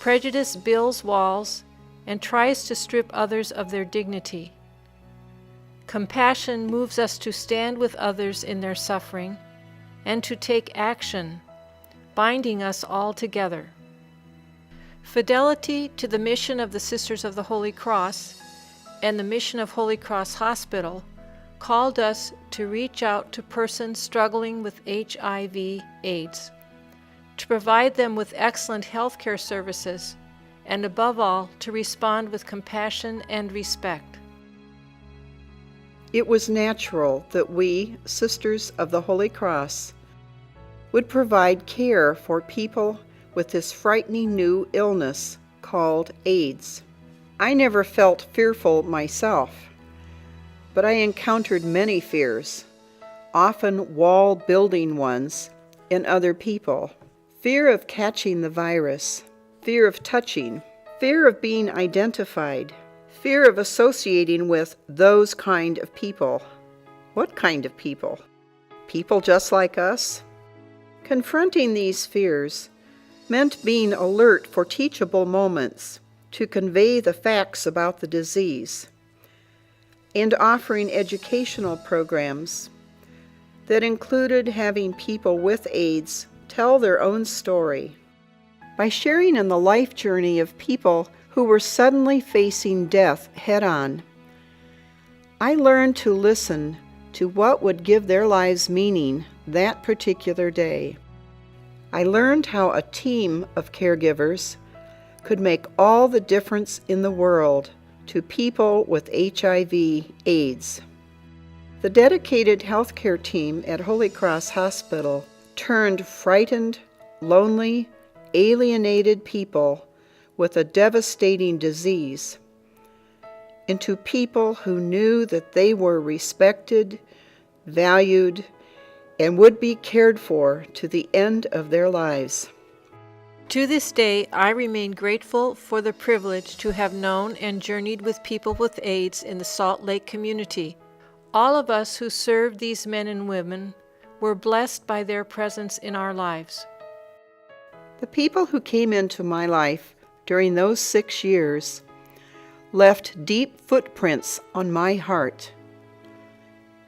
Prejudice builds walls and tries to strip others of their dignity. Compassion moves us to stand with others in their suffering and to take action, binding us all together. Fidelity to the mission of the Sisters of the Holy Cross and the mission of Holy Cross Hospital called us to reach out to persons struggling with HIV/AIDS, to provide them with excellent health care services, and above all, to respond with compassion and respect. It was natural that we, Sisters of the Holy Cross, would provide care for people with this frightening new illness called AIDS. I never felt fearful myself, but I encountered many fears, often wall-building ones, in other people. Fear of catching the virus, fear of touching, fear of being identified, fear of associating with those kind of people. What kind of people? People just like us? Confronting these fears meant being alert for teachable moments to convey the facts about the disease, and offering educational programs that included having people with AIDS tell their own story. By sharing in the life journey of people who were suddenly facing death head-on, I learned to listen to what would give their lives meaning that particular day. I learned how a team of caregivers could make all the difference in the world to people with HIV/AIDS. The dedicated healthcare team at Holy Cross Hospital turned frightened, lonely, alienated people with a devastating disease into people who knew that they were respected, valued, and would be cared for to the end of their lives. To this day, I remain grateful for the privilege to have known and journeyed with people with AIDS in the Salt Lake community. All of us who served these men and women were blessed by their presence in our lives. The people who came into my life during those 6 years left deep footprints on my heart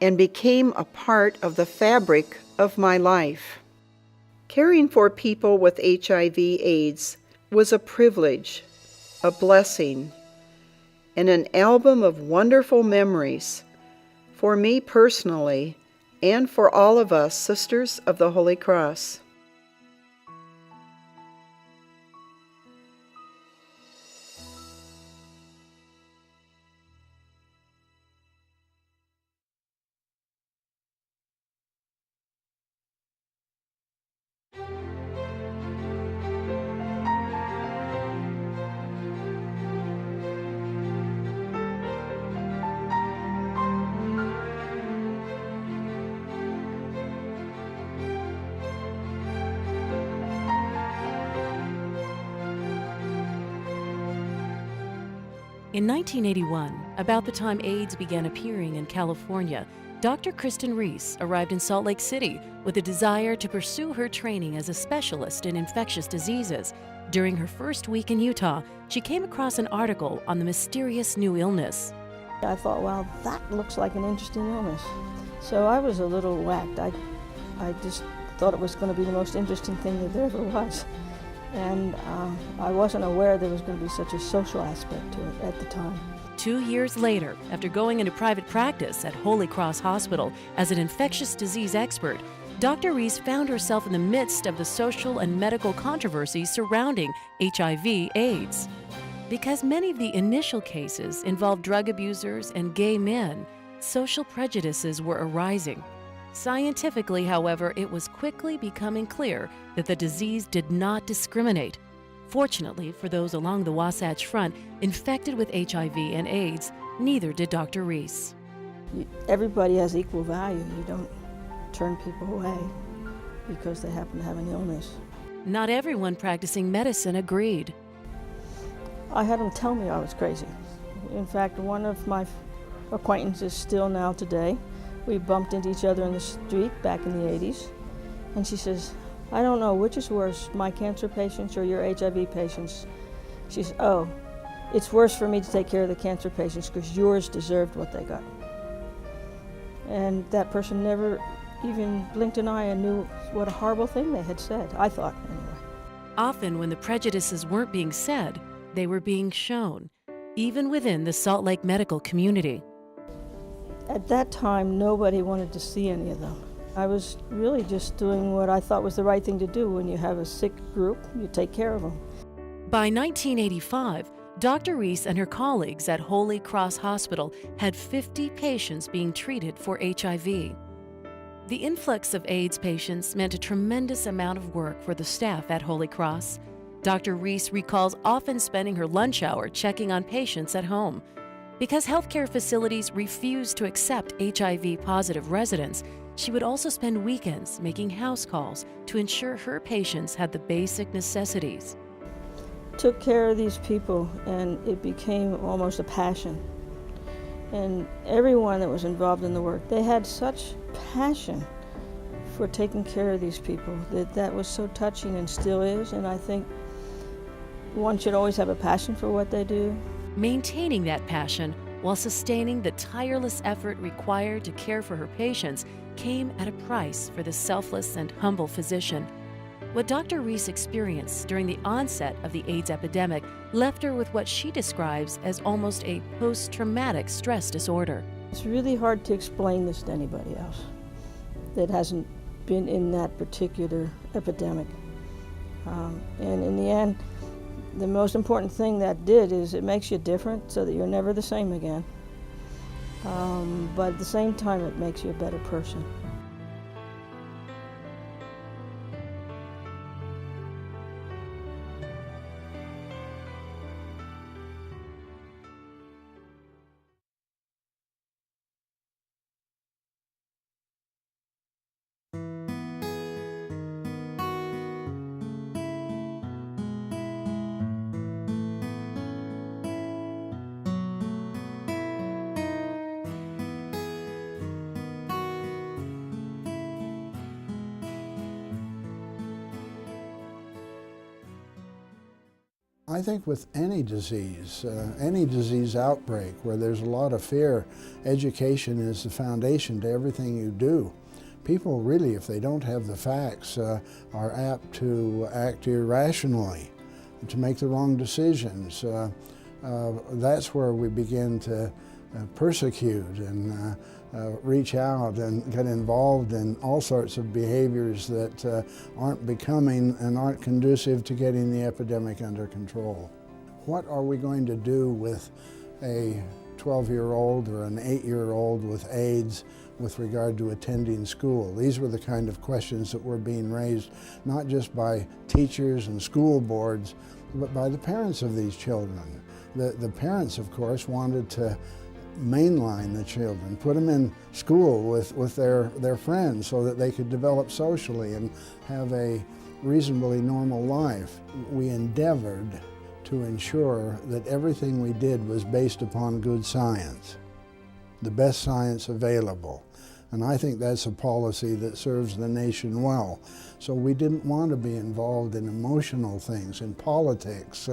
and became a part of the fabric of my life. Caring for people with HIV/AIDS was a privilege, a blessing, and an album of wonderful memories for me personally and for all of us Sisters of the Holy Cross. In 1981, about the time AIDS began appearing in California, Dr. Kristen Reese arrived in Salt Lake City with a desire to pursue her training as a specialist in infectious diseases. During her first week in Utah, she came across an article on the mysterious new illness. I thought, well, that looks like an interesting illness. So I was a little whacked. I just thought it was going to be the most interesting thing that there ever was. And I wasn't aware there was going to be such a social aspect to it at the time. 2 years later, after going into private practice at Holy Cross Hospital as an infectious disease expert, Dr. Reese found herself in the midst of the social and medical controversies surrounding HIV/AIDS. Because many of the initial cases involved drug abusers and gay men, social prejudices were arising. Scientifically, however, it was quickly becoming clear that the disease did not discriminate. Fortunately for those along the Wasatch Front infected with HIV and AIDS, neither did Dr. Reese. Everybody has equal value. You don't turn people away because they happen to have an illness. Not everyone practicing medicine agreed. I had them tell me I was crazy. In fact, one of my acquaintances still now today, we bumped into each other in the street back in the 80s, and she says, I don't know which is worse, my cancer patients or your HIV patients. She said, "Oh, it's worse for me to take care of the cancer patients because yours deserved what they got." And that person never even blinked an eye and knew what a horrible thing they had said, I thought, anyway. Often, when the prejudices weren't being said, they were being shown, even within the Salt Lake medical community. At that time, nobody wanted to see any of them. I was really just doing what I thought was the right thing to do. When you have a sick group, you take care of them. By 1985, Dr. Reese and her colleagues at Holy Cross Hospital had 50 patients being treated for HIV. The influx of AIDS patients meant a tremendous amount of work for the staff at Holy Cross. Dr. Reese recalls often spending her lunch hour checking on patients at home. Because healthcare facilities refused to accept HIV-positive residents, she would also spend weekends making house calls to ensure her patients had the basic necessities. Took care of these people, and it became almost a passion. And everyone that was involved in the work, they had such passion for taking care of these people that was so touching and still is. And I think one should always have a passion for what they do. Maintaining that passion while sustaining the tireless effort required to care for her patients came at a price for the selfless and humble physician. What Dr. Reese experienced during the onset of the AIDS epidemic left her with what she describes as almost a post-traumatic stress disorder. It's really hard to explain this to anybody else that hasn't been in that particular epidemic. And in the end, the most important thing that did is it makes you different so that you're never the same again. But at the same time, it makes you a better person. I think with any disease outbreak where there's a lot of fear, education is the foundation to everything you do. People really, if they don't have the facts, are apt to act irrationally, to make the wrong decisions. That's where we begin to persecute and reach out and get involved in all sorts of behaviors that aren't becoming and aren't conducive to getting the epidemic under control. What are we going to do with a 12-year-old or an 8-year-old with AIDS with regard to attending school? These were the kind of questions that were being raised not just by teachers and school boards, but by the parents of these children. The parents, of course, wanted to mainline the children, put them in school with their friends so that they could develop socially and have a reasonably normal life. We endeavored to ensure that everything we did was based upon good science, the best science available. And I think that's a policy that serves the nation well. So we didn't want to be involved in emotional things, in politics.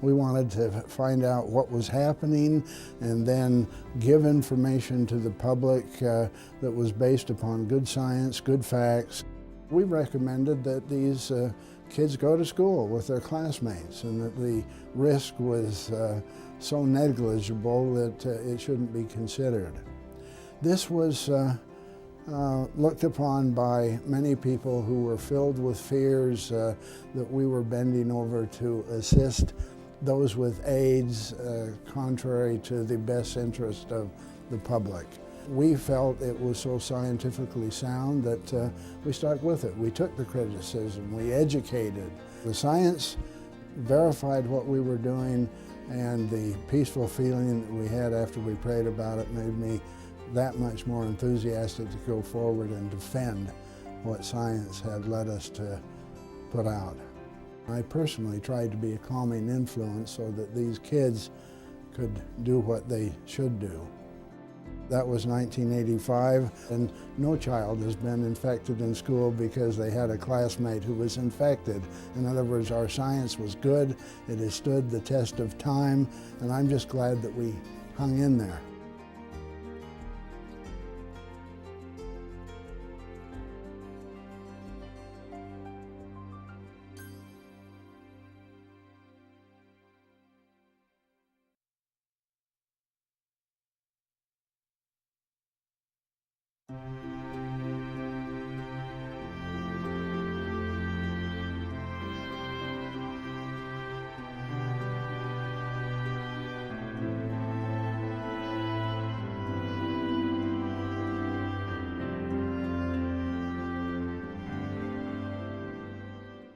We wanted to find out what was happening and then give information to the public that was based upon good science, good facts. We recommended that these kids go to school with their classmates and that the risk was so negligible that it shouldn't be considered. This was looked upon by many people who were filled with fears that we were bending over to assist those with AIDS, contrary to the best interest of the public. We felt it was so scientifically sound that we stuck with it. We took the criticism, we educated. The science verified what we were doing, and the peaceful feeling that we had after we prayed about it made me that much more enthusiastic to go forward and defend what science had led us to put out. I personally tried to be a calming influence so that these kids could do what they should do. That was 1985, and no child has been infected in school because they had a classmate who was infected. In other words, our science was good, it has stood the test of time, and I'm just glad that we hung in there.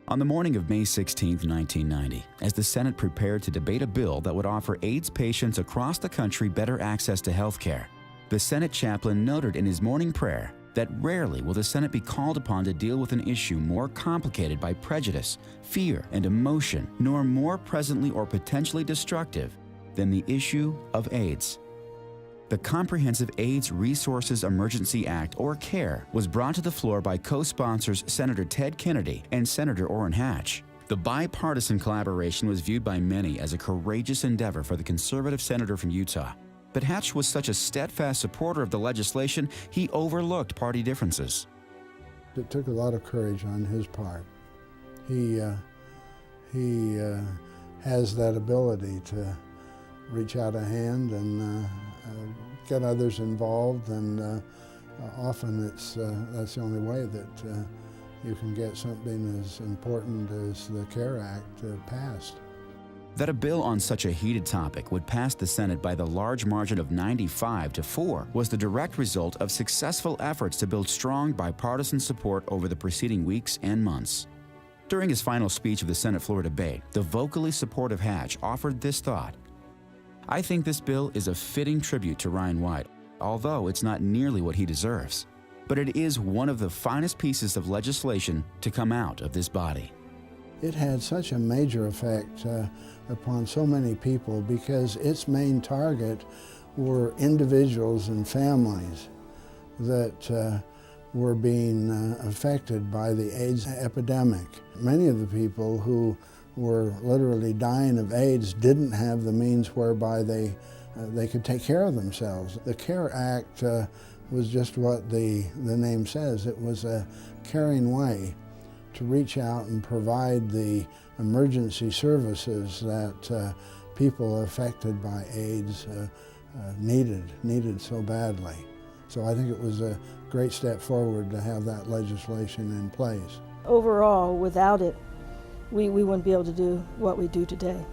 On the morning of May 16, 1990, as the Senate prepared to debate a bill that would offer AIDS patients across the country better access to health care, the Senate chaplain noted in his morning prayer that rarely will the Senate be called upon to deal with an issue more complicated by prejudice, fear, and emotion, nor more presently or potentially destructive than the issue of AIDS. The Comprehensive AIDS Resources Emergency Act, or CARE, was brought to the floor by co-sponsors Senator Ted Kennedy and Senator Orrin Hatch. The bipartisan collaboration was viewed by many as a courageous endeavor for the conservative senator from Utah. But Hatch was such a steadfast supporter of the legislation, he overlooked party differences. It took a lot of courage on his part. He has that ability to reach out a hand and get others involved, and often that's the only way that you can get something as important as the CARE Act passed. That a bill on such a heated topic would pass the Senate by the large margin of 95-4 was the direct result of successful efforts to build strong bipartisan support over the preceding weeks and months. During his final speech of the Senate floor debate, the vocally supportive Hatch offered this thought: "I think this bill is a fitting tribute to Ryan White, although it's not nearly what he deserves. But it is one of the finest pieces of legislation to come out of this body." It had such a major effect upon so many people because its main target were individuals and families that were being affected by the AIDS epidemic. Many of the people who were literally dying of AIDS didn't have the means whereby they could take care of themselves. The CARE Act was just what the name says. It was a caring way to reach out and provide the emergency services that people affected by AIDS needed so badly. So I think it was a great step forward to have that legislation in place. Overall, without it, we wouldn't be able to do what we do today.